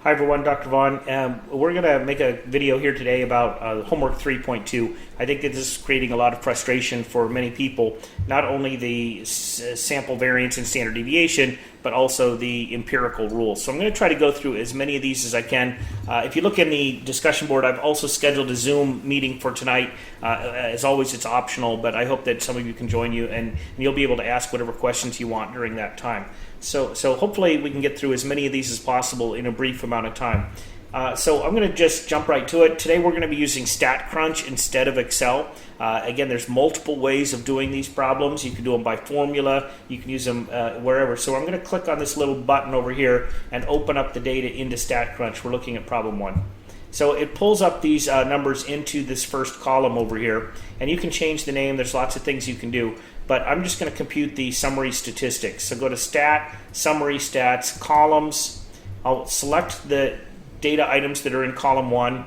Hi everyone, Dr. Vaughn. We're going to make a video here today about homework 3.2. I think that this is creating a lot of frustration for many people, not only the sample variance and standard deviation, but also the empirical rules. So I'm going to try to go through as many of these as I can. If you look in the discussion board, I've also scheduled a Zoom meeting for tonight. As always, it's optional, but I hope that some of you can join you and you'll be able to ask whatever questions you want during that time. So hopefully we can get through as many of these as possible in a brief amount of time. So I'm going to just jump right to it. Today we're going to be using StatCrunch instead of Excel. Again, there's multiple ways of doing these problems. You can do them by formula. You can use them wherever. So I'm going to click on this little button over here and open up the data into StatCrunch. We're looking at problem 1. So it pulls up these numbers into this first column over here, and you can change the name. There's lots of things you can do, but I'm just going to compute the summary statistics. So go to Stat, Summary Stats, Columns. I'll select the data items that are in column 1,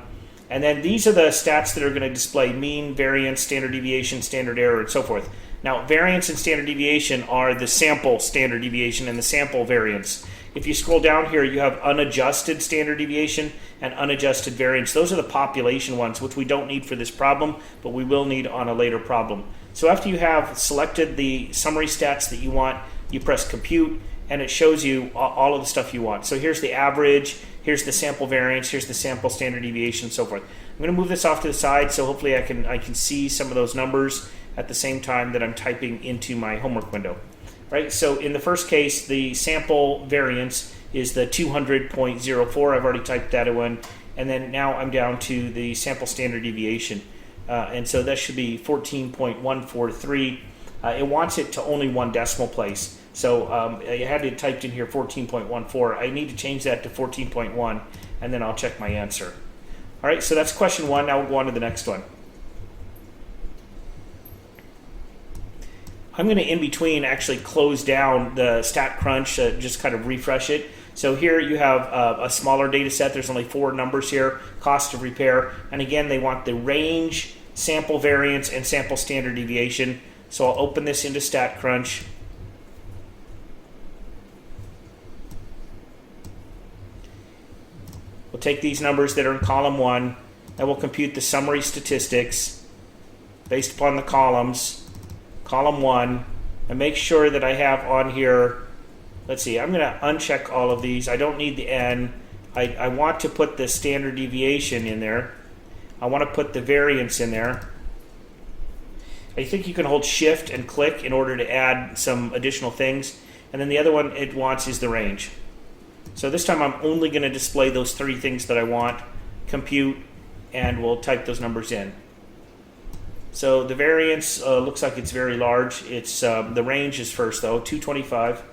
and then these are the stats that are going to display mean, variance, standard deviation, standard error, and so forth. Now, variance and standard deviation are the sample standard deviation and the sample variance. If you scroll down here, you have unadjusted standard deviation and unadjusted variance. Those are the population ones, which we don't need for this problem, but we will need on a later problem. So after you have selected the summary stats that you want, you press compute, and it shows you all of the stuff you want. So here's the average, here's the sample variance, here's the sample standard deviation, and so forth. I'm going to move this off to the side so hopefully I can see some of those numbers at the same time that I'm typing into my homework window. Right, so in the first case, the sample variance is the 200.04. I've already typed that in, and then now I'm down to the sample standard deviation, and so that should be 14.143. It wants it to only one decimal place, so I had it typed in here 14.14. I need to change that to 14.1, and then I'll check my answer. All right, so that's question 1. Now we'll go on to the next one. I'm going to, in between, actually close down the StatCrunch, just kind of refresh it. So here you have a smaller data set. There's only 4 numbers here, cost of repair. And again, they want the range, sample variance, and sample standard deviation. So I'll open this into StatCrunch. We'll take these numbers that are in column 1, and we'll compute the summary statistics based upon the columns. Column 1, and make sure that I have on here, let's see, I'm going to uncheck all of these. I don't need the N. I want to put the standard deviation in there. I want to put the variance in there. I think you can hold shift and click in order to add some additional things. And then the other one it wants is the range. So this time I'm only going to display those 3 things that I want, compute, and we'll type those numbers in. So the variance looks like it's very large. It's the range is first though, 225.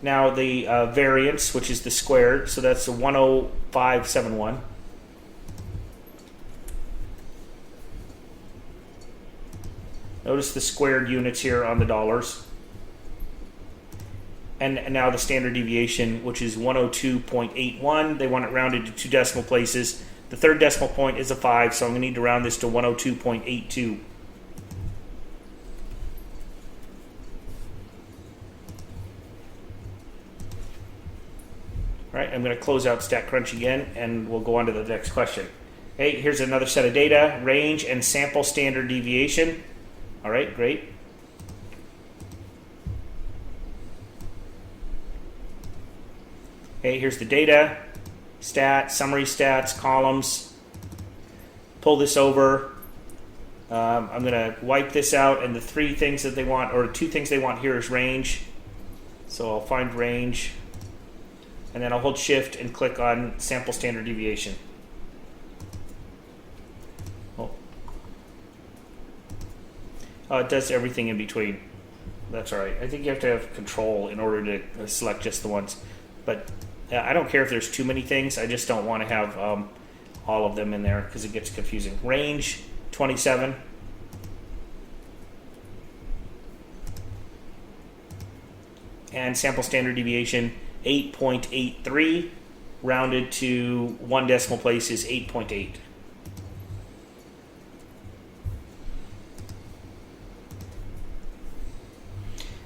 Now the variance, which is the squared, so that's a 10571. Notice the squared units here on the dollars. And now the standard deviation, which is 102.81. They want it rounded to 2 decimal places. The 3rd decimal point is a 5, so I'm going to need to round this to 102.82. All right, I'm going to close out StatCrunch again, and we'll go on to the next question. Okay, here's another set of data, range and sample standard deviation. All right, great. Okay, here's the data, stat, summary stats, columns. Pull this over. I'm going to wipe this out, and the 3 things that they want, or 2 things they want here is range. So I'll find range, and then I'll hold shift and click on sample standard deviation. Oh, it does everything in between. That's all right. I think you have to have control in order to select just the ones. But I don't care if there's too many things. I just don't want to have all of them in there because it gets confusing. Range 27. And sample standard deviation 8.83. Rounded to 1 decimal place is 8.8.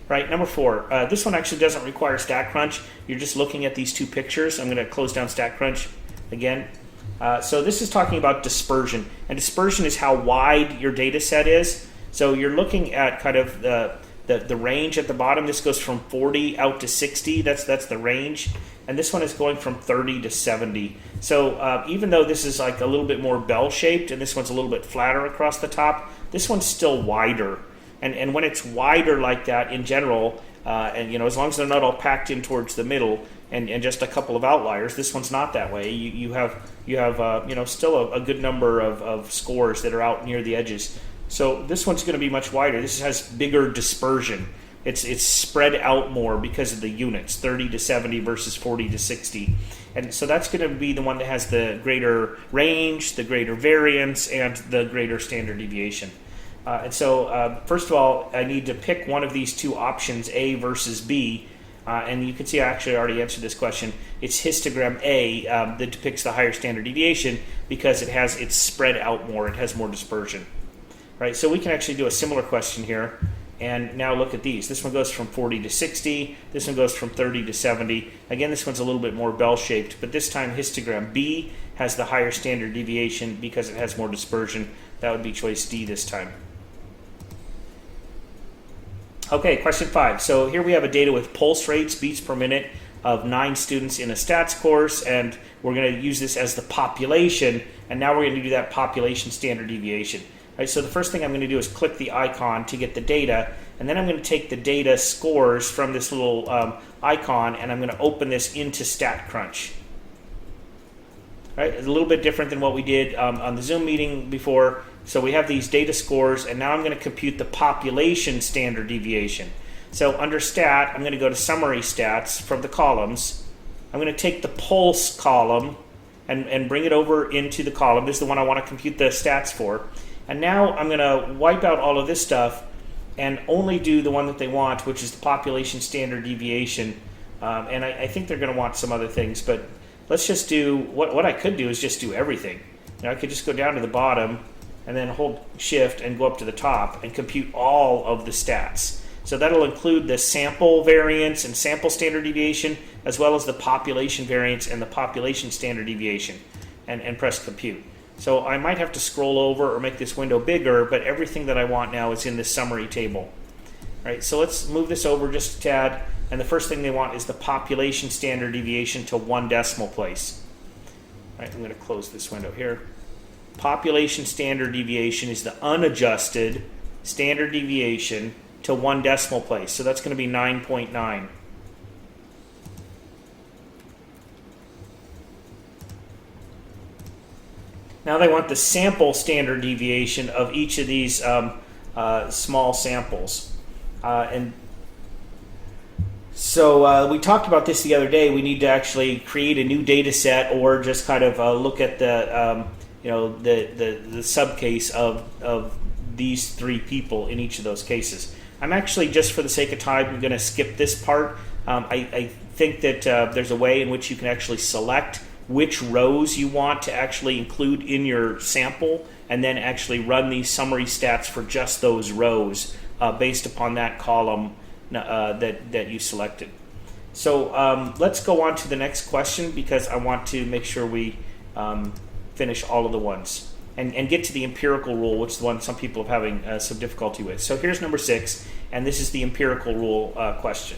Right, number 4. This one actually doesn't require StatCrunch. You're just looking at these two pictures. I'm going to close down StatCrunch again. So this is talking about dispersion. And dispersion is how wide your data set is. So you're looking at kind of the range at the bottom. This goes from 40 out to 60. That's the range. And this one is going from 30 to 70. So even though this is like a little bit more bell-shaped and this one's a little bit flatter across the top, this one's still wider. And when it's wider like that in general, and as long as they're not all packed in towards the middle and just a couple of outliers, this one's not that way. You have still a good number of scores that are out near the edges. So this one's going to be much wider. This has bigger dispersion. It's spread out more because of the units, 30 to 70 versus 40 to 60. And so that's going to be the one that has the greater range, the greater variance, and the greater standard deviation. And so, first of all, I need to pick one of these two options, A versus B. And you can see I actually already answered this question. It's histogram A that depicts the higher standard deviation because it's spread out more. It has more dispersion. Right? So we can actually do a similar question here. And now look at these. This one goes from 40 to 60. This one goes from 30 to 70. Again, this one's a little bit more bell-shaped, but this time histogram B has the higher standard deviation because it has more dispersion. That would be choice D this time. Okay, question 5. So here we have a data with pulse rates, beats per minute, of 9 students in a stats course, and we're going to use this as the population, and now we're going to do that population standard deviation. Right, so the first thing I'm going to do is click the icon to get the data, and then I'm going to take the data scores from this little icon, and I'm going to open this into StatCrunch. Right, it's a little bit different than what we did on the Zoom meeting before. So we have these data scores, and now I'm going to compute the population standard deviation. So under stat, I'm going to go to summary stats from the columns. I'm going to take the pulse column and bring it over into the column. This is the one I want to compute the stats for. And now I'm going to wipe out all of this stuff and only do the one that they want, which is the population standard deviation. And I think they're going to want some other things, but let's just do, what I could do is just do everything. I could just go down to the bottom and then hold shift and go up to the top and compute all of the stats. So that'll include the sample variance and sample standard deviation, as well as the population variance and the population standard deviation, and press compute. So I might have to scroll over or make this window bigger, but everything that I want now is in this summary table. Right, so let's move this over just a tad, and the first thing they want is the population standard deviation to 1 decimal place. Right, I'm going to close this window here. Population standard deviation is the unadjusted standard deviation to 1 decimal place. So that's going to be 9.9. Now they want the sample standard deviation of each of these small samples. And so we talked about this the other day. We need to actually create a new data set or just kind of look at the the subcase of these 3 people in each of those cases. I'm actually, just for the sake of time, I'm going to skip this part. I think that there's a way in which you can actually select which rows you want to actually include in your sample, and then actually run these summary stats for just those rows based upon that column that you selected. So let's go on to the next question, because I want to make sure we finish all of the ones and get to the empirical rule, which is the one some people are having some difficulty with. So here's number 6, and this is the empirical rule question.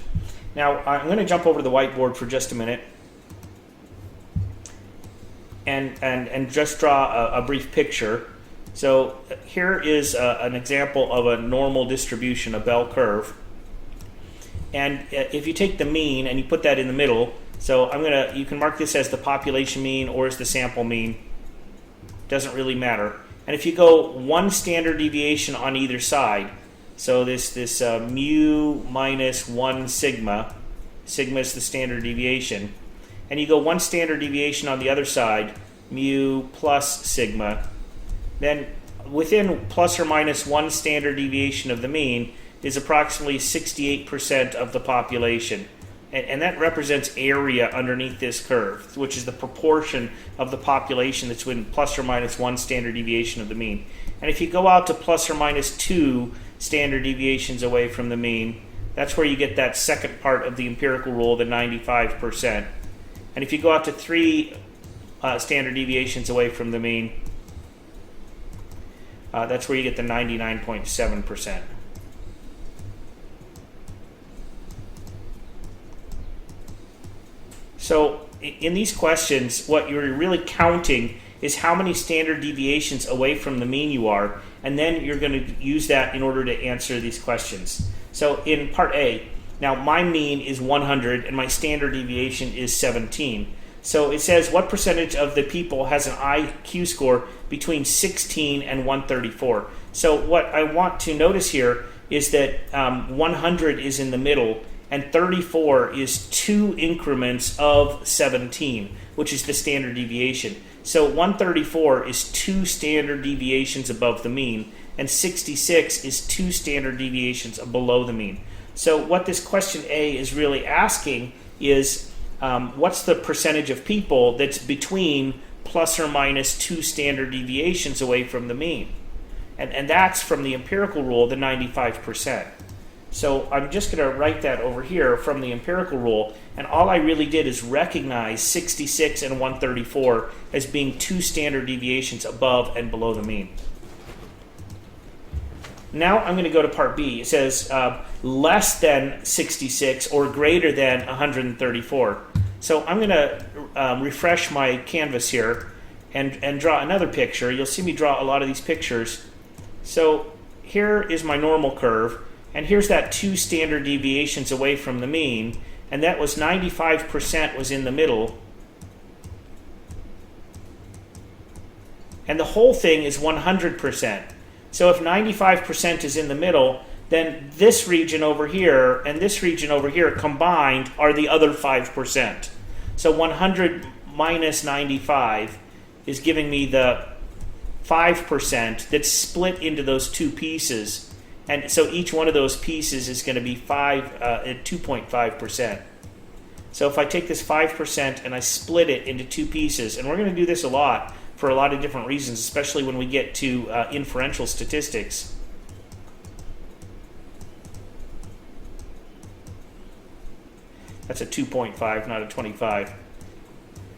Now I'm going to jump over to the whiteboard for just a minute and just draw a brief picture. So here is an example of a normal distribution, a bell curve. And if you take the mean and you put that in the middle, so you can mark this as the population mean or as the sample mean. Doesn't really matter. And if you go 1 standard deviation on either side, so this mu minus 1 sigma is the standard deviation, and you go 1 standard deviation on the other side, mu plus sigma, then within plus or minus 1 standard deviation of the mean is approximately 68% of the population. And that represents area underneath this curve, which is the proportion of the population that's within plus or minus 1 standard deviation of the mean. And if you go out to plus or minus 2 standard deviations away from the mean, That's where you get that second part of the empirical rule, the 95%. And if you go out to 3 standard deviations away from the mean, that's where you get the 99.7%. So in these questions, what you're really counting is how many standard deviations away from the mean you are, and then you're going to use that in order to answer these questions. So in part A, now my mean is 100 and my standard deviation is 17. So it says what percentage of the people has an IQ score between 16 and 134. So what I want to notice here is that 100 is in the middle and 34 is 2 increments of 17, which is the standard deviation. So 134 is 2 standard deviations above the mean, and 66 is 2 standard deviations below the mean. So what this question A is really asking is what's the percentage of people that's between plus or minus 2 standard deviations away from the mean? And that's from the empirical rule, the 95%. So I'm just going to write that over here from the empirical rule, and all I really did is recognize 66 and 134 as being 2 standard deviations above and below the mean. Now I'm going to go to part B. It says less than 66 or greater than 134. So I'm going to refresh my canvas here and draw another picture. You'll see me draw a lot of these pictures. So here is my normal curve, and here's that 2 standard deviations away from the mean, and that was 95% was in the middle. And the whole thing is 100%. So if 95% is in the middle, then this region over here and this region over here combined are the other 5%. So 100 minus 95 is giving me the 5% that's split into those 2 pieces. And so each one of those pieces is going to be 2.5%. So if I take this 5% and I split it into 2 pieces, and we're going to do this a lot for a lot of different reasons, especially when we get to inferential statistics. That's a 2.5, not a 25.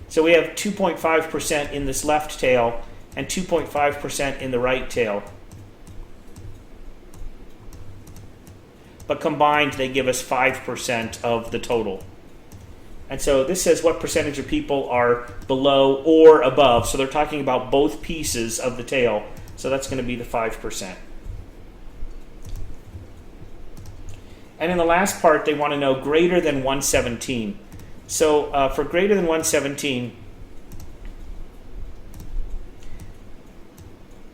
So we have 2.5% in this left tail and 2.5% in the right tail. But combined, they give us 5% of the total. And so this says what percentage of people are below or above. So they're talking about both pieces of the tail. So that's going to be the 5%. And in the last part, they want to know greater than 117. So for greater than 117,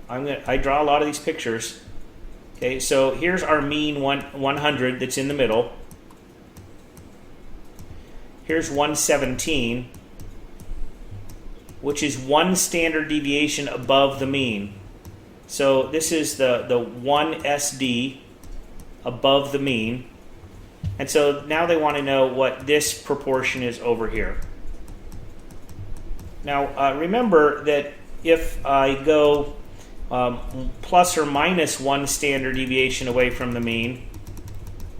I draw a lot of these pictures. Okay, so here's our mean 100 that's in the middle. Here's 117, which is 1 standard deviation above the mean. So this is the 1 SD above the mean. And so now they want to know what this proportion is over here. Now remember that if I go plus or minus 1 standard deviation away from the mean,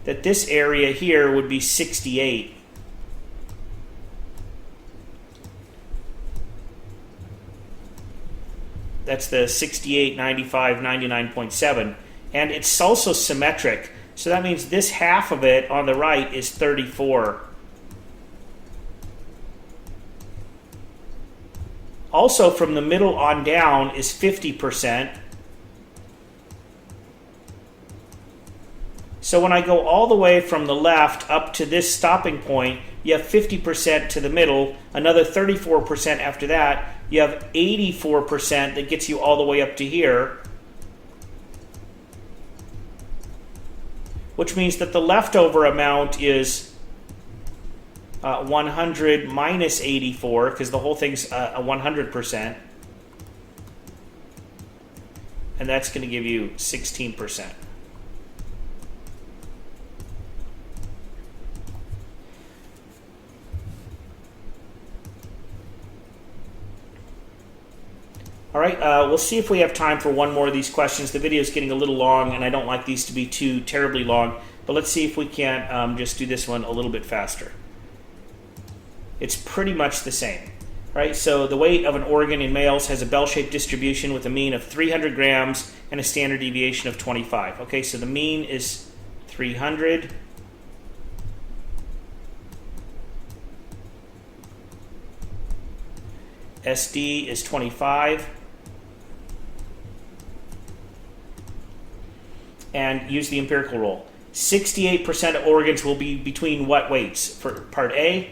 that this area here would be 68. That's the 68, 95, 99.7. And it's also symmetric. So that means this half of it on the right is 34. Also, from the middle on down is 50%. So when I go all the way from the left up to this stopping point, you have 50% to the middle, another 34% after that. You have 84% that gets you all the way up to here, which means that the leftover amount is 100 minus 84, because the whole thing's 100%. And that's going to give you 16%. All right, we'll see if we have time for one more of these questions. The video is getting a little long, and I don't like these to be too terribly long, but let's see if we can't just do this one a little bit faster. It's pretty much the same. Right, so the weight of an organ in males has a bell-shaped distribution with a mean of 300 grams and a standard deviation of 25. Okay, so the mean is 300. SD is 25. And use the empirical rule. 68% of organs will be between what weights? For part A?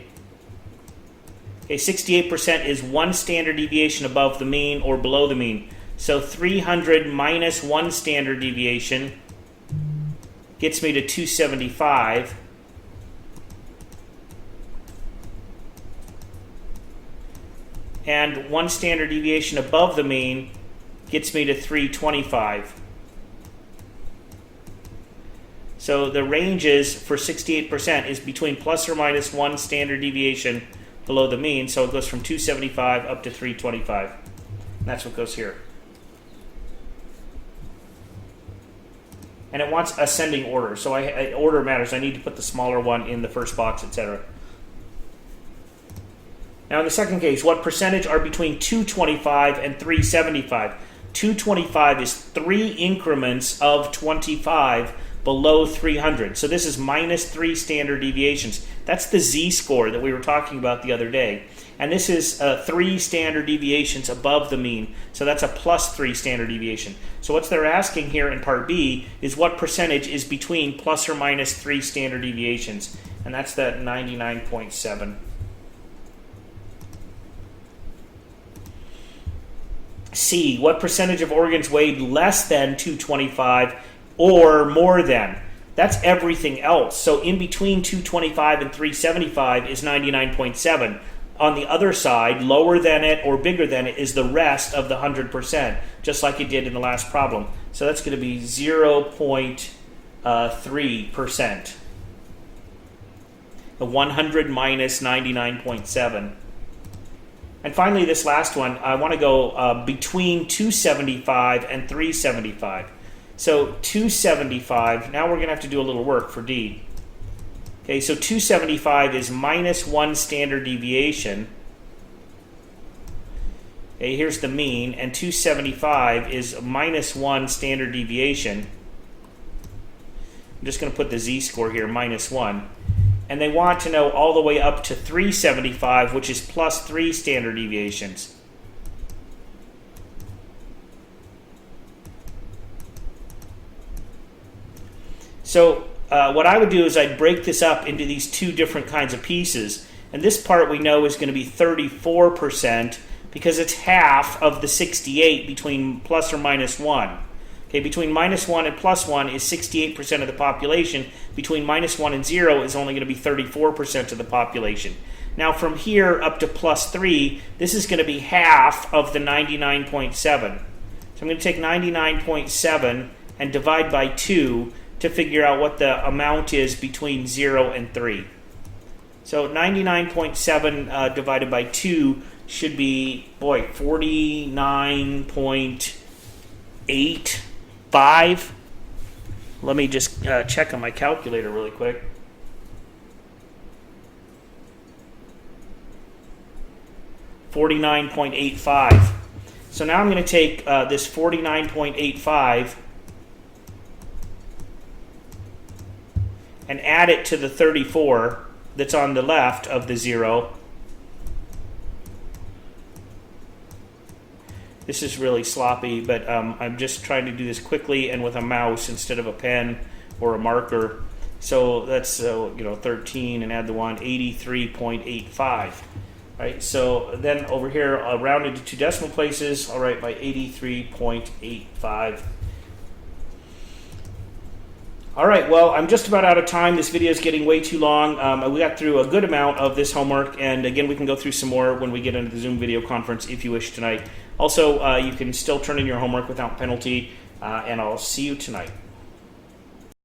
Okay, 68% is one standard deviation above the mean or below the mean. So 300 minus one standard deviation gets me to 275. And one standard deviation above the mean gets me to 325. So the ranges for 68% is between plus or minus one standard deviation below the mean, so it goes from 275 up to 325. And that's what goes here. And it wants ascending order, so order matters. I need to put the smaller one in the first box, etc. Now in the second case, what percentage are between 225 and 375? 225 is 3 increments of 25 below 300. So this is minus 3 standard deviations. That's the z-score that we were talking about the other day. And this is 3 standard deviations above the mean. So that's a plus 3 standard deviation. So what they're asking here in part B is what percentage is between plus or minus 3 standard deviations. And that's that 99.7. C, what percentage of organs weighed less than 225 or more than? That's everything else. So in between 225 and 375 is 99.7. On the other side, lower than it or bigger than it is the rest of the 100%, just like it did in the last problem. So that's going to be 0.3%. The 100 minus 99.7. And finally, this last one, I want to go between 275 and 375. So 275, now we're going to have to do a little work for D. Okay, so 275 is minus 1 standard deviation. Okay, here's the mean, and 275 is minus 1 standard deviation. I'm just going to put the z-score here, minus 1. And they want to know all the way up to 375, which is plus 3 standard deviations. So what I would do is I'd break this up into these two different kinds of pieces. And this part we know is going to be 34% because it's half of the 68 between plus or minus 1. Okay, between minus 1 and plus 1 is 68% of the population. Between minus 1 and 0 is only going to be 34% of the population. Now from here up to plus 3, this is going to be half of the 99.7. So I'm going to take 99.7 and divide by 2 to figure out what the amount is between 0 and 3. So 99.7 divided by 2 should be, 49.85. Let me just check on my calculator really quick. $49.85. So now I'm going to take this 49.85 and add it to the 34 that's on the left of the 0. This is really sloppy, but I'm just trying to do this quickly and with a mouse instead of a pen or a marker. So that's 13 and add the 1, 83.85. Right, so then over here I'll round it to 2 decimal places. I'll write by 83.85. All right, well, I'm just about out of time. This video is getting way too long. We got through a good amount of this homework, and again, we can go through some more when we get into the Zoom video conference if you wish tonight. Also, you can still turn in your homework without penalty, and I'll see you tonight.